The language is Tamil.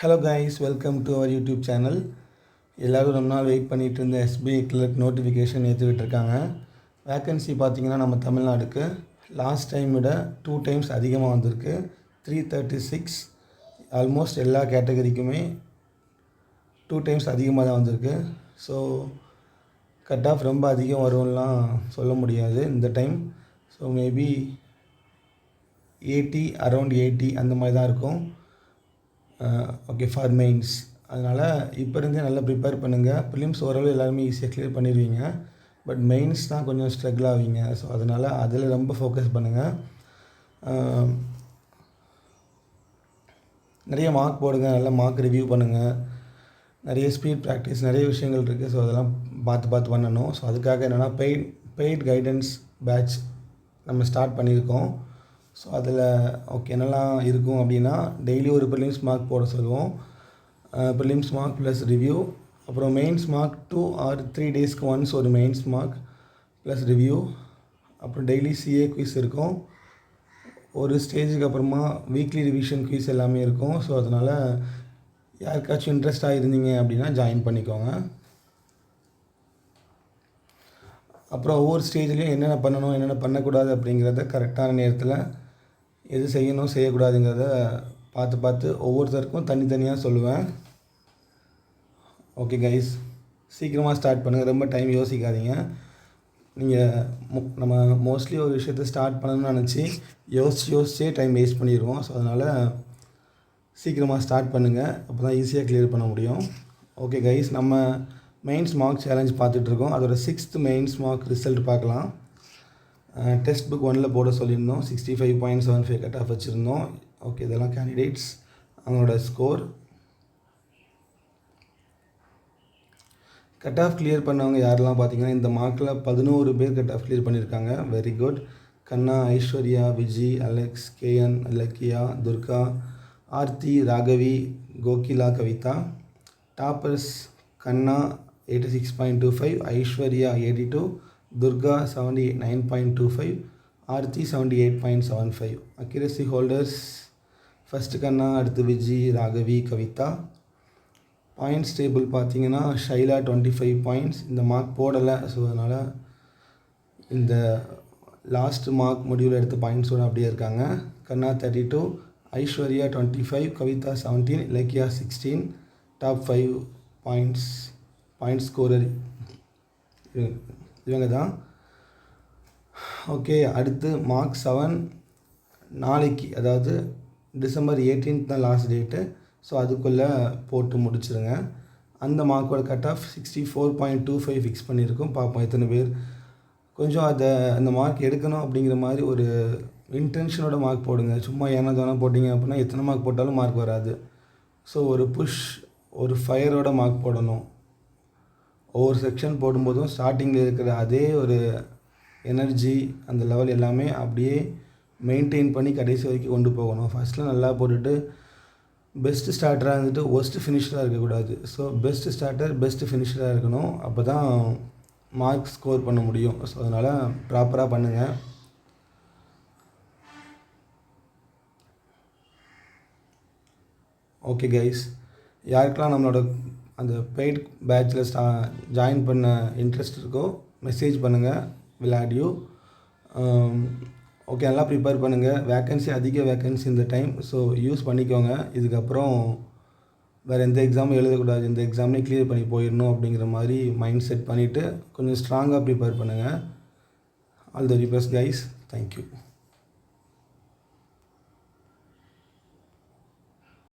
Hello guys, welcome to our YouTube channel. எல்லோரும் ரொம்ப நாள் வெயிட் பண்ணிகிட்டு இருந்த எஸ்பிஐ கிளர்க் நோட்டிஃபிகேஷன் ஏற்றி விட்டுருக்காங்க. வேக்கன்சி பார்த்திங்கன்னா நம்ம தமிழ்நாடுக்கு லாஸ்ட் டைம் விட 2 times அதிகமாக வந்திருக்கு. 336. ஆல்மோஸ்ட் எல்லா கேட்டகரிக்குமே 2 times அதிகமாக தான் வந்திருக்கு. ஸோ கட் ஆஃப் ரொம்ப அதிகம் வரும்லாம் சொல்ல முடியாது இந்த டைம். ஸோ மேபி 80, அரௌண்ட் 80 அந்த மாதிரி தான் இருக்கும். Okay, for mains. அதனால் இப்போ இருந்தே நல்லா ப்ரிப்பேர் பண்ணுங்கள். ப்ரிலிம்ஸ் ஓரளவு எல்லாருமே ஈஸியாக கிளியர் பண்ணிடுவீங்க. பட் மெயின்ஸ் தான் கொஞ்சம் ஸ்ட்ரகிள் ஆவீங்க. ஸோ அதனால் அதில் ரொம்ப ஃபோக்கஸ் பண்ணுங்கள். நிறைய மார்க் போடுங்க, நல்லா மார்க் ரிவ்யூ பண்ணுங்கள். நிறைய ஸ்பீட் ப்ராக்டிஸ், நிறைய விஷயங்கள் இருக்குது. ஸோ அதெல்லாம் பார்த்து பண்ணணும். ஸோ அதுக்காக என்னென்னா பெய்ட் கைடன்ஸ் பேட்ச் நம்ம ஸ்டார்ட் பண்ணியிருக்கோம். ஸோ அதில் ஓகே என்னெல்லாம் இருக்கும் அப்படின்னா, டெய்லி ஒரு ப்ரிலிம்ஸ் மார்க் போட சொல்லுவோம். ப்ரிலிம்ஸ் மார்க் ப்ளஸ் ரிவ்யூ, அப்புறம் மெயின்ஸ் மார்க் 2 or 3 daysக்கு ஒன்ஸ் ஒரு மெயின்ஸ் மார்க் ப்ளஸ் ரிவ்யூ, அப்புறம் டெய்லி சிஏ குவிஸ் இருக்கும். ஒரு ஸ்டேஜுக்கு அப்புறமா வீக்லி ரிவிஷன் குவிஸ் எல்லாமே இருக்கும். ஸோ அதனால் யாருக்காச்சும் இன்ட்ரெஸ்டாக இருந்தீங்க அப்படின்னா ஜாயின் பண்ணிக்கோங்க. அப்புறம் ஒவ்வொரு ஸ்டேஜ்லேயும் என்னென்ன பண்ணணும், என்னென்ன பண்ணக்கூடாது அப்படிங்கிறத கரெக்டான நேரத்தில் எது செய்யணும் செய்யக்கூடாதுங்கிறத பார்த்து ஒவ்வொருத்தருக்கும் தனித்தனியாக சொல்லுவேன். ஓகே கைஸ், சீக்கிரமாக ஸ்டார்ட் பண்ணுங்கள். ரொம்ப டைம் யோசிக்காதீங்க. நீங்கள் நம்ம மோஸ்ட்லி ஒரு விஷயத்தை ஸ்டார்ட் பண்ணணும்னு நினச்சி யோசிச்சே டைம் வேஸ்ட் பண்ணிடுவோம். ஸோ அதனால் சீக்கிரமாக ஸ்டார்ட் பண்ணுங்கள். அப்போ தான் ஈஸியாக கிளியர் பண்ண முடியும். ஓகே கைஸ், நம்ம மெயின்ஸ் மார்க் சேலஞ்ச் பார்த்துட்ருக்கோம். அதோட 6th மெயின்ஸ் மார்க் ரிசல்ட் பார்க்கலாம். டெக்ஸ்ட் புக் 1ல் போட சொல்லியிருந்தோம். 65.75 கட் ஆஃப் வச்சுருந்தோம். ஓகே, இதெல்லாம் கேண்டிடேட்ஸ் அவங்களோட ஸ்கோர். கட் ஆஃப் கிளியர் பண்ணவங்க யாரெல்லாம் பார்த்தீங்கன்னா, இந்த மார்க்கில் 11 பேர் கட் ஆஃப் கிளியர் பண்ணியிருக்காங்க. Very good. Kanna, Aishwarya, Viji, Alex, KN, Ilakkiya, Durga, Aarthi, Raghavi, Gokila, Kavitha. Toppers Kanna 86.25, Aishwarya 82, Durga 79.25, Aarthi 78.75. Accuracy holders first கண்ணா, அடுத்து விஜி, ராகவி, கவிதா. பாயிண்ட்ஸ் டேபிள் பார்த்தீங்கன்னா, ஷைலா 25 points. இந்த மார்க் போடலை. ஸோ அதனால் இந்த லாஸ்ட் மார்க் முடிவில் எடுத்த பாயிண்ட்ஸோடு அப்படியே இருக்காங்க. கண்ணா 32, Aishwarya 25, Kavitha 17, Ilakkiya 16. Top 5 points scorer இவங்க தான். ஓகே, அடுத்து மார்க் 7 நாளைக்கு, அதாவது December 18th தான் லாஸ்ட் டேட்டு. ஸோ அதுக்குள்ளே போட்டு முடிச்சுருங்க. அந்த மார்க்கோட கட் ஆஃப் 64.25 ஃபிக்ஸ் பண்ணியிருக்கோம். பார்ப்போம் எத்தனை பேர் கொஞ்சம் அந்த மார்க் எடுக்கணும் அப்படிங்கிற மாதிரி ஒரு இன்டென்ஷனோட மார்க் போடுங்க. சும்மா ஏனோ போட்டிங்க அப்படின்னா எத்தனை மார்க் போட்டாலும் மார்க் வராது. ஸோ ஒரு புஷ், ஒரு ஃபயரோட மார்க் போடணும். ஒவ்வொரு செக்ஷன் போடும்போதும் ஸ்டார்டிங்கில் இருக்கிற அதே ஒரு எனர்ஜி, அந்த லெவல் எல்லாமே அப்படியே மெயின்டைன் பண்ணி கடைசி வரைக்கும் கொண்டு போகணும். ஃபஸ்ட்டில் நல்லா போட்டுட்டு பெஸ்ட்டு ஸ்டார்டராக இருந்துட்டு ஒஸ்ட்டு ஃபினிஷராக இருக்கக்கூடாது. ஸோ பெஸ்ட்டு ஸ்டார்டர், பெஸ்ட்டு ஃபினிஷராக இருக்கணும். அப்போ தான் மார்க் ஸ்கோர் பண்ண முடியும். ஸோ அதனால் ப்ராப்பராக பண்ணுங்கள். ஓகே கைஸ், யாருக்கெல்லாம் நம்மளோட அந்த பெய்ட் பேட்சில் ஜாயின் பண்ண இன்ட்ரெஸ்ட் இருக்கோ மெசேஜ் பண்ணுங்கள். Will add you. ஓகே, நல்லா ப்ரிப்பேர் பண்ணுங்கள். அதிக வேக்கன்சி இந்த டைம். ஸோ யூஸ் பண்ணிக்கோங்க. இதுக்கப்புறம் வேறு எந்த எக்ஸாமும் எழுதக்கூடாது, இந்த எக்ஸாம்லேயும் கிளியர் பண்ணி போயிடணும் அப்படிங்கிற மாதிரி மைண்ட் செட் பண்ணிவிட்டு கொஞ்சம் ஸ்ட்ராங்காக ப்ரிப்பேர் பண்ணுங்கள். All the best guys. Thank you.